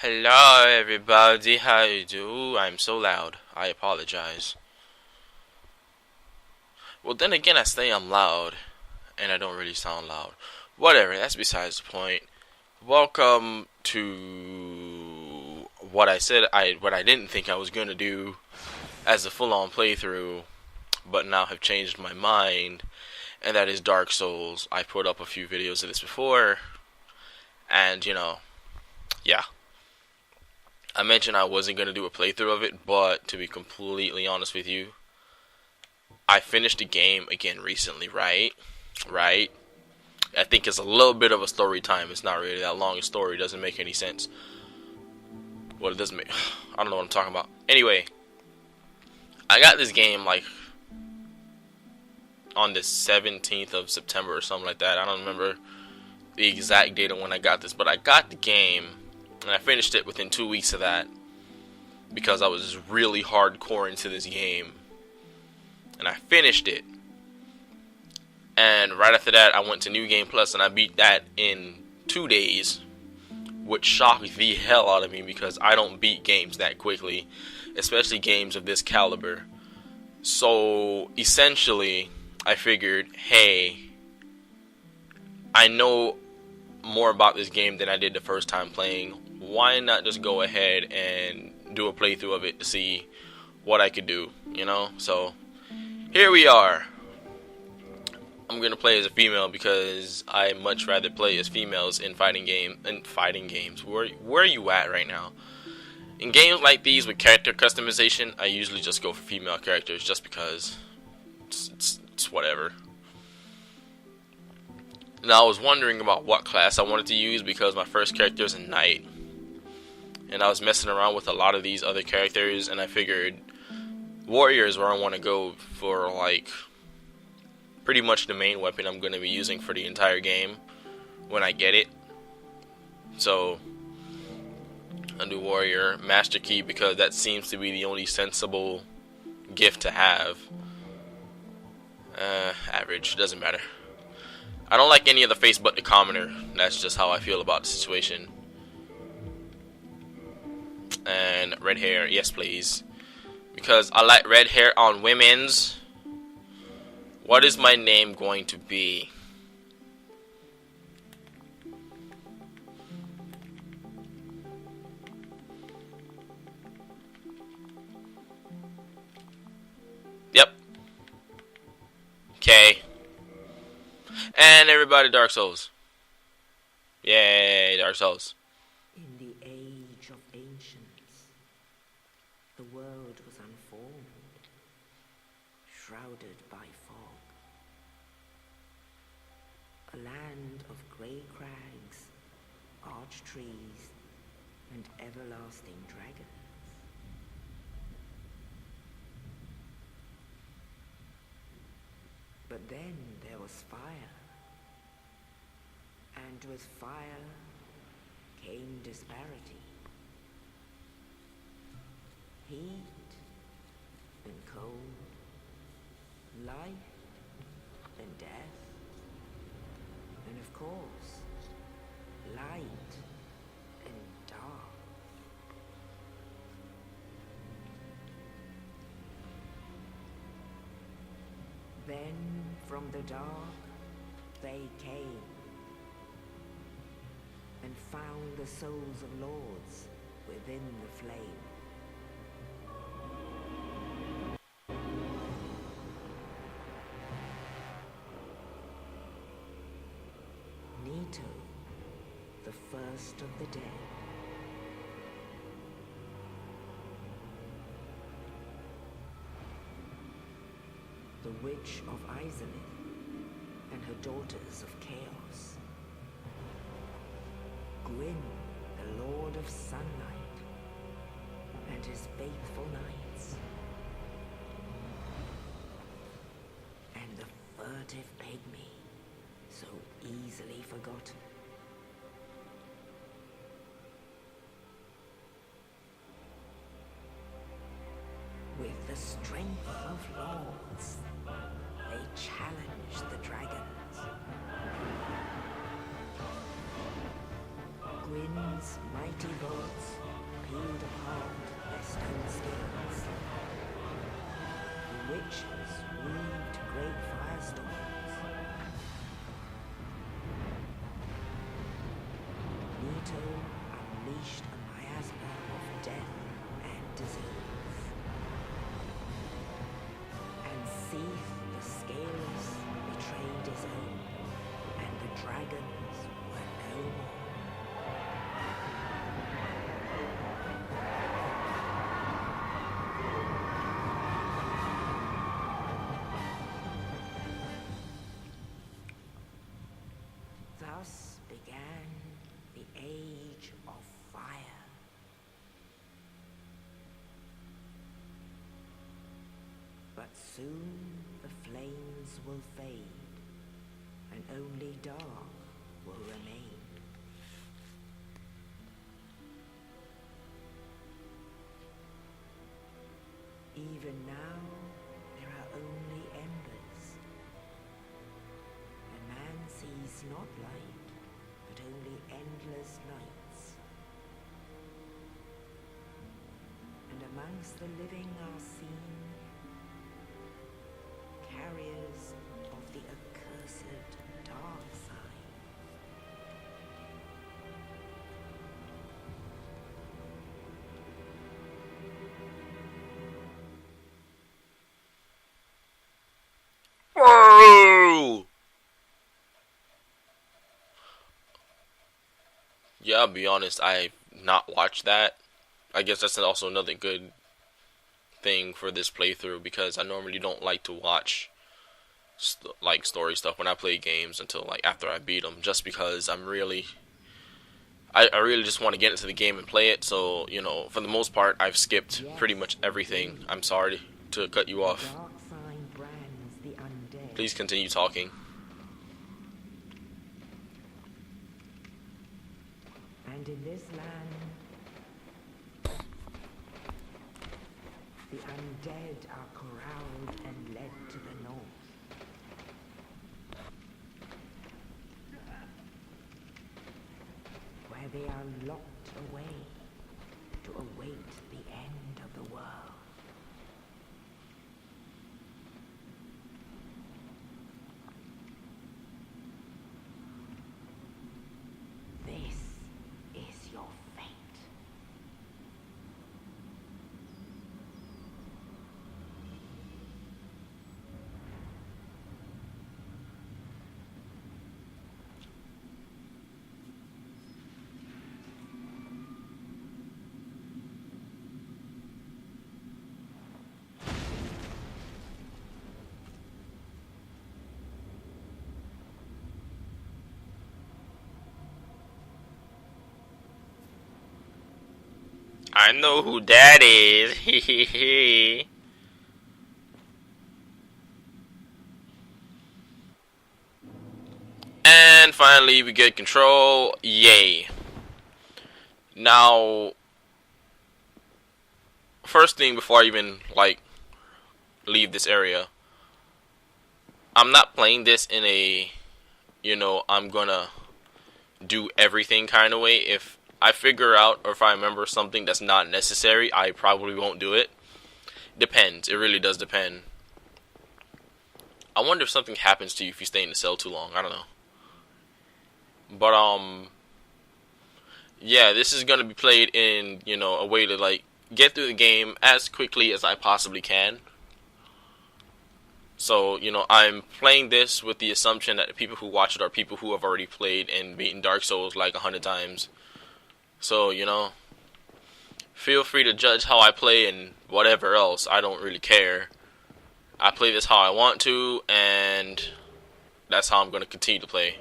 Hello everybody, how you do? I'm so loud. I apologize. Well then again I say I'm loud and I don't really sound loud. Whatever, that's besides the point. Welcome to what I didn't think I was gonna do as a full on playthrough, but now have changed my mind, and that is Dark Souls. I put up a few videos of this before, and yeah. I mentioned I wasn't going to do a playthrough of it, but to be completely honest with you, I finished the game again recently, right? Right? I think it's a little bit of a story time. It's not really that long a story. It doesn't make any sense. Well, it doesn't make... I don't know what I'm talking about. Anyway, I got this game, like, on the 17th of September or something like that. I don't remember the exact date of when I got this, but I got the game, and I finished it within 2 weeks of that, because I was really hardcore into this game, and I finished it. And right after that, I went to New Game Plus, and I beat that in 2 days, which shocked the hell out of me because I don't beat games that quickly, especially games of this caliber. So essentially, I figured, hey, I know more about this game than I did the first time playing. Why not just go ahead and do a playthrough of it to see what I could do, So here we are. I'm gonna play as a female because I much rather play as females in fighting games. Where are you at right now? In games like these with character customization, I usually just go for female characters just because it's whatever. Now I was wondering about what class I wanted to use because my first character is a knight, and I was messing around with a lot of these other characters, and I figured warrior is where I want to go for, like, pretty much the main weapon I'm going to be using for the entire game when I get it. So I'll do warrior, master key, because that seems to be the only sensible gift to have. Average, doesn't matter. I don't like any of the face but the commoner. That's just how I feel about the situation. And red hair, yes please, because I like red hair on women's. What is my name going to be? Yep. Okay. And everybody, Dark Souls. Yay, Dark Souls. In the age of ancients, the world was unformed, shrouded by fog. A land of grey crags, arched trees, and everlasting dragons. But then there was fire, and with fire came disparity. Heat and cold, life and death, and of course, light and dark. Then from the dark they came and found the souls of lords within the flame. Nito, the first of the dead. The Witch of Izalith and her daughters of Chaos. Gwyn, the Lord of Sunlight, and his faithful knights. And the furtive pygmy, so easily forgotten. With the strength of lords, they challenged the dragons. Gwyn wind's mighty bolts peeled apart their stone scales. The witches weaved great firestorms. Leto unleashed a miasma of death and disease. And Seath the Scaleless betrayed his own, and the dragons were no more. Thus began the Age of Fire. But soon the flames will fade, and only dark will remain. Even now, there are only embers. And man sees not light, but only endless nights. And amongst the living are seen carriers of the accursed dark side. Whoa! Yeah, I'll be honest, I've not watched that. I guess that's also another good thing for this playthrough, because I normally don't like to watch like story stuff when I play games until like after I beat them, just because I really just want to get into the game and play it. So, you know, for the most part, I've skipped pretty much everything. I'm sorry to cut you off. Dark sign brands the undead. Please continue talking. And in this land, the undead are corralled and led to the north. Where they are locked away to await the end of the world. This is your fate. I know who that is. And finally, we get control. Yay. Now, first thing before I even like leave this area, I'm not playing this in a, you know, I'm gonna do everything kind of way. If I figure out or if I remember something that's not necessary, I probably won't do it. Depends. It really does depend. I wonder if something happens to you if you stay in the cell too long. I don't know. But yeah, this is gonna be played in, you know, a way to like get through the game as quickly as I possibly can. So, you know, I'm playing this with the assumption that the people who watch it are people who have already played and beaten Dark Souls like 100 times. So, you know, feel free to judge how I play and whatever else. I don't really care. I play this how I want to, and that's how I'm going to continue to play.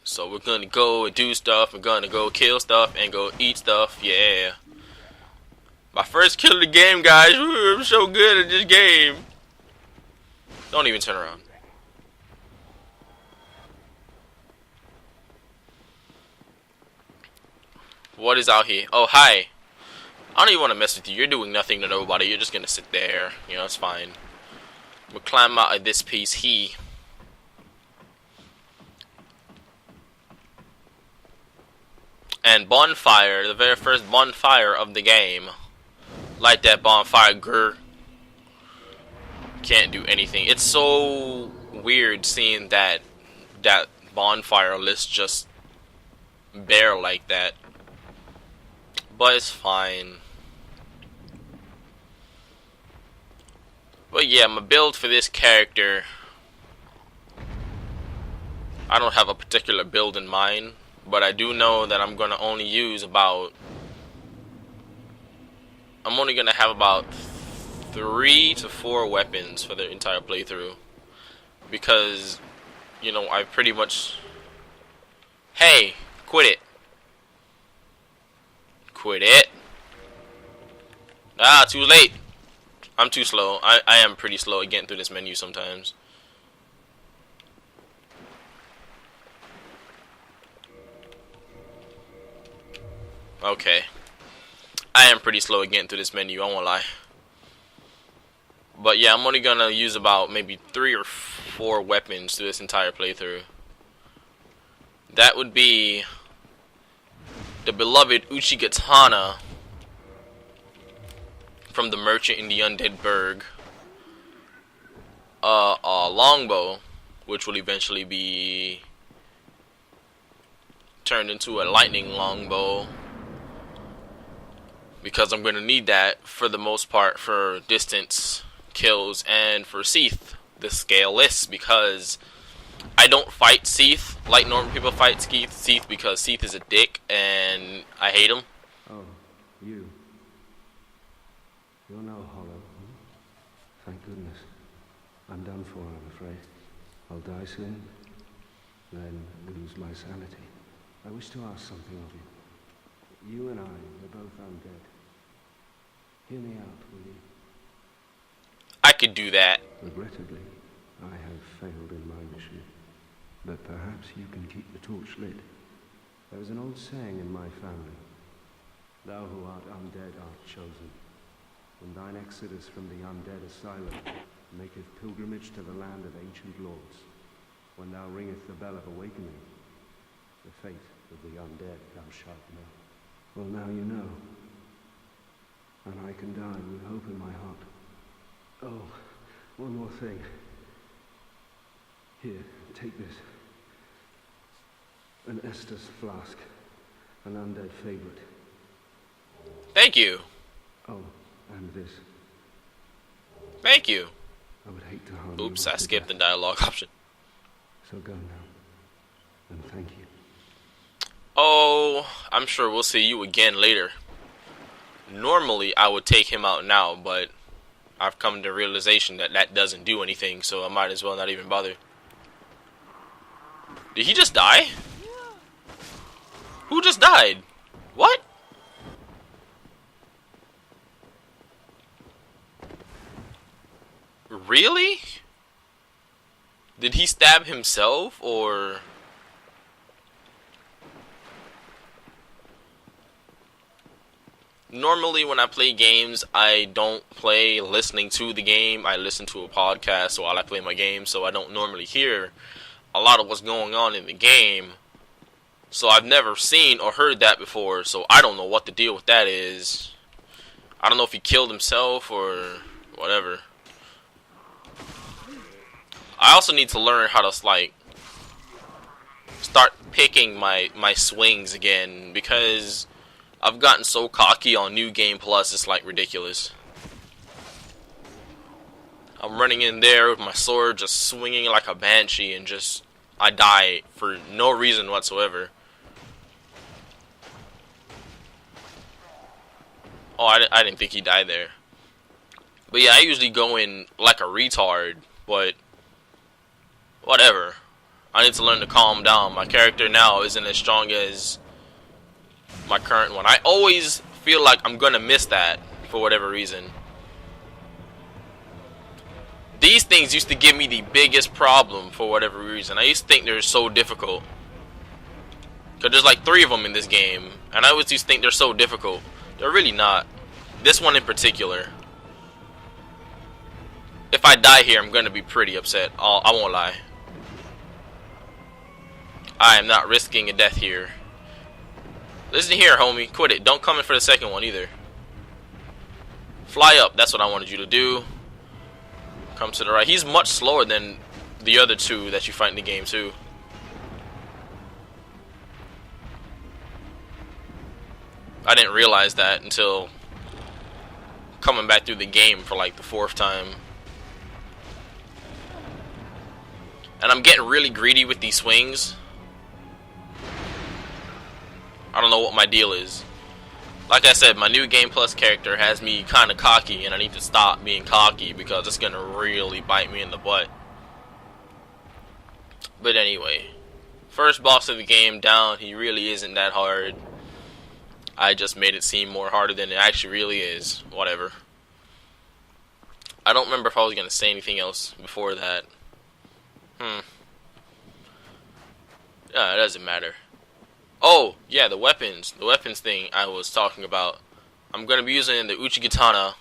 So we're going to go and do stuff. We're going to go kill stuff and go eat stuff. Yeah. My first kill of the game, guys. Woo, I'm so good at this game. Don't even turn around. What is out here? Oh, hi. I don't even want to mess with you. You're doing nothing to nobody. You're just going to sit there. You know, it's fine. We'll climb out of this piece here. And bonfire, the very first bonfire of the game. Light that bonfire, grr. Can't do anything. It's so weird seeing that bonfire list just bare like that. But it's fine. But yeah, my build for this character, I don't have a particular build in mind, but I do know that I'm gonna only use about, I'm only gonna have about 3 to 4 weapons for the entire playthrough, because, you know, I pretty much, hey, quit it. Quit it. Ah, too late. I'm too slow. I am pretty slow at getting through this menu sometimes. Okay. I am pretty slow at getting through this menu, I won't lie. But yeah, I'm only gonna use about maybe 3 or 4 weapons through this entire playthrough. That would be the beloved Uchigatana from the Merchant in the Undead Burg. A longbow, which will eventually be turned into a lightning longbow, because I'm going to need that for the most part for distance kills, and for Seath, the scaleless, because I don't fight Seath like normal people fight Seath, because Seath is a dick and I hate him. Oh, you. You're no hollow. Hmm? Thank goodness. I'm done for, I'm afraid. I'll die soon, then lose my sanity. I wish to ask something of you. You and I are both undead. Hear me out, will you? I could do that. Regrettably, I have failed in my mission. But perhaps you can keep the torch lit. There is an old saying in my family. Thou who art undead art chosen. When thine exodus from the undead asylum maketh pilgrimage to the land of ancient lords, when thou ringeth the bell of awakening, the fate of the undead thou shalt know. Well, now you know. And I can die with hope in my heart. Oh, one more thing. Here, take this. An Estus flask. An undead favorite. Thank you. Oh, and this. Thank you. I would hate to harm you. Oops, I skipped the dialogue option. So go now. And thank you. Oh, I'm sure we'll see you again later. Normally, I would take him out now, but I've come to realization that that doesn't do anything, so I might as well not even bother. Did he just die? Who just died? What? Really? Did he stab himself, or... Normally when I play games, I don't play listening to the game. I listen to a podcast while I play my game, so I don't normally hear a lot of what's going on in the game. So I've never seen or heard that before, so I don't know what the deal with that is. I don't know if he killed himself or whatever. I also need to learn how to, like, start picking my swings again, because I've gotten so cocky on New Game Plus, it's like ridiculous. I'm running in there with my sword, just swinging like a banshee, and just, I die for no reason whatsoever. Oh, I didn't think he died there. But yeah, I usually go in like a retard, but whatever. I need to learn to calm down. My character now isn't as strong as my current one. I always feel like I'm gonna miss that for whatever reason. These things used to give me the biggest problem for whatever reason. I used to think they're so difficult, because there's like 3 of them in this game, and I always used to think they're so difficult. They're really not. This one in particular. If I die here, I'm gonna be pretty upset. I won't lie. I am not risking a death here. Listen here, homie. Quit it. Don't come in for the second one either. Fly up. That's what I wanted you to do. Come to the right. He's much slower than the other two that you fight in the game, too. I didn't realize that until coming back through the game for like the 4th time. And I'm getting really greedy with these swings. I don't know what my deal is. Like I said, my new Game Plus character has me kind of cocky, and I need to stop being cocky because it's going to really bite me in the butt. But anyway, first boss of the game down. He really isn't that hard. I just made it seem more harder than it actually really is. Whatever. I don't remember if I was going to say anything else before that. Yeah, it doesn't matter. Oh, yeah, the weapons. The weapons thing I was talking about. I'm going to be using the Uchigatana